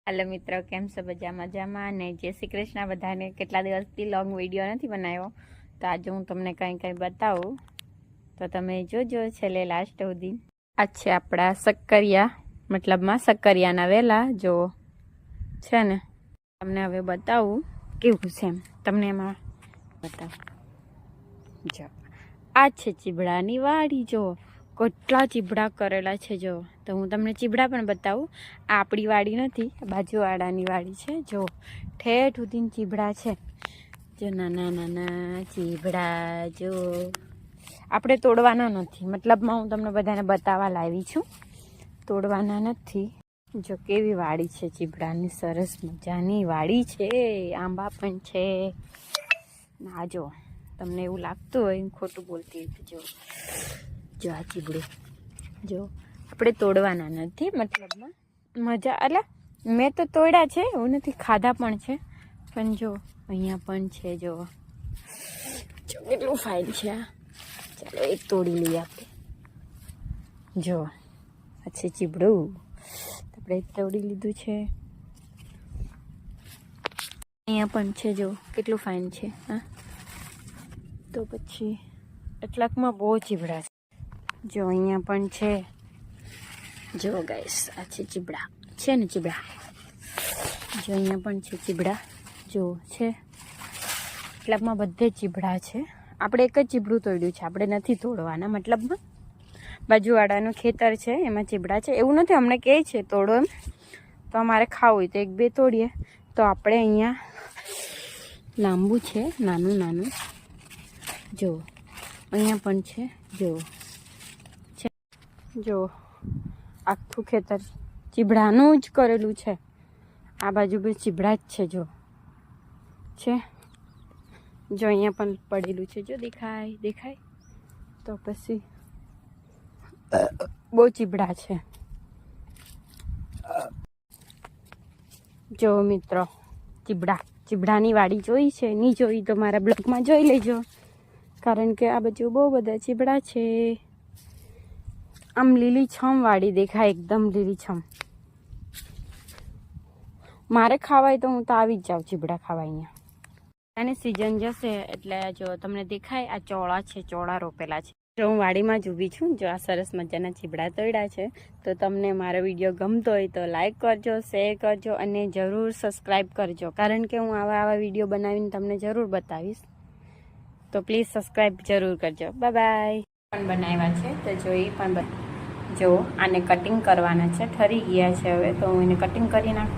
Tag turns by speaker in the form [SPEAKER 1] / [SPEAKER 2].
[SPEAKER 1] હાલો મિત્રો, કેમ છો? બધા મજામાં ને? જય શ્રી કૃષ્ણ બધાને. કેટલા દિવસથી લોંગ વિડીયો નથી બનાવ્યો, તો આજે હું તમને કંઈ બતાવું, તો તમે જોજો છેલ્લે લાસ્ટ સુધી. આ છે આપણા શક્કરિયા, મતલબમાં શક્કરિયાના વેલા જો છે ને. તમને હવે બતાવું કેવું છે એમ, તમને એમાં બતાવું. જો આ છે ચીબડાની વાડી. જો કેટલા ચીબડા કરેલા છે. જો તો હું તમને ચીબડા પણ બતાવું. આ આપણી વાડી નથી, બાજુવાળાની વાડી છે. જો ઠેઠ સુધીને ચીબડા છે. જો નાના નાના ચીબડા. જો આપણે તોડવાના નથી, મતલબમાં હું તમને બધાને બતાવવા લાવી છું, તોડવાના નથી. જો કેવી વાડી છે ચીબડાની, સરસ મજાની વાડી છે. આંબા પણ છે. આ જો તમને એવું લાગતું હોય ખોટું બોલતી હોય, જો આ ચીબડું જો આપણે તોડવાના નથી, મતલબમાં મજા. એટલે મેં તો તોડ્યા છે, એવું નથી, ખાધા પણ છે. પણ જો અહીંયા પણ છે. જો કેટલું ફાઇન છે આ. ચાલો એક તોડી લઈએ આપણે. જો આ છે ચીબડું, આપણે તોડી લીધું છે. અહીંયા પણ છે. જો કેટલું ફાઇન છે. હા, તો પછી એટલાકમાં બહુ ચીબડા છે. જો અહીંયા પણ છે. જો ગાઈસ આ છે ચીબડા, છે ને ચીબડા. જો અહીંયા પણ છે ચીબડા. જો છે એટલાકમાં બધે ચીબડા છે. આપણે એક જ ચીબડું તોડ્યું છે, આપણે નથી તોડવાના. મતલબમાં બાજુવાળાનું ખેતર છે, એમાં ચીબડા છે. એવું નથી અમને કહે છે તોડો એમ, તો અમારે ખાવું હોય તો એક બે તોડીએ. તો આપણે અહીંયા લાંબુ છે, નાનું નાનું. જો અહીંયા પણ છે. જો છે, જો આખું ખેતર ચીબડાનું જ કરેલું છે. આ બાજુ બી ચીબડા જ છે. જો છે, જો અહીંયા પણ પડેલું છે. જો દેખાય દેખાય તો પછી બહુ ચીબડા છે. જો મિત્રો ચીબડાની વાડી જોઈ છે? નહીં જોઈ તો મારા બ્લોગમાં જોઈ લેજો, કારણ કે આ બાજુ બહુ બધા ચીબડા છે. આમ લીલીછમ વાડી દેખાય, એકદમ લીલીછમ. મારે ખાવાય તો હું તો આવી જ જાઉં ચીબડા ખાવા અહીંયા. આની સિઝન જશે એટલે જો તમને દેખાય આ ચોળા છે, ચોળા રોપેલા છે. જો હું વાડીમાં જ ઊભી છું. જો આ સરસ મજાના ચીબડા તોડ્યા છે. તો તમને મારો વિડીયો ગમતો હોય તો લાઈક કરજો, શેર કરજો અને જરૂર સબસ્ક્રાઈબ કરજો, કારણ કે હું આવા વિડીયો બનાવીને તમને જરૂર બતાવીશ. તો પ્લીઝ સબસ્ક્રાઈબ જરૂર કરજો. Bye bye. પણ બનાવ્યા છે તો જો એ પણ જો આને કટિંગ કરવાના છે. ઠરી ગયા છે હવે, તો હું એને કટિંગ કરી નાખું.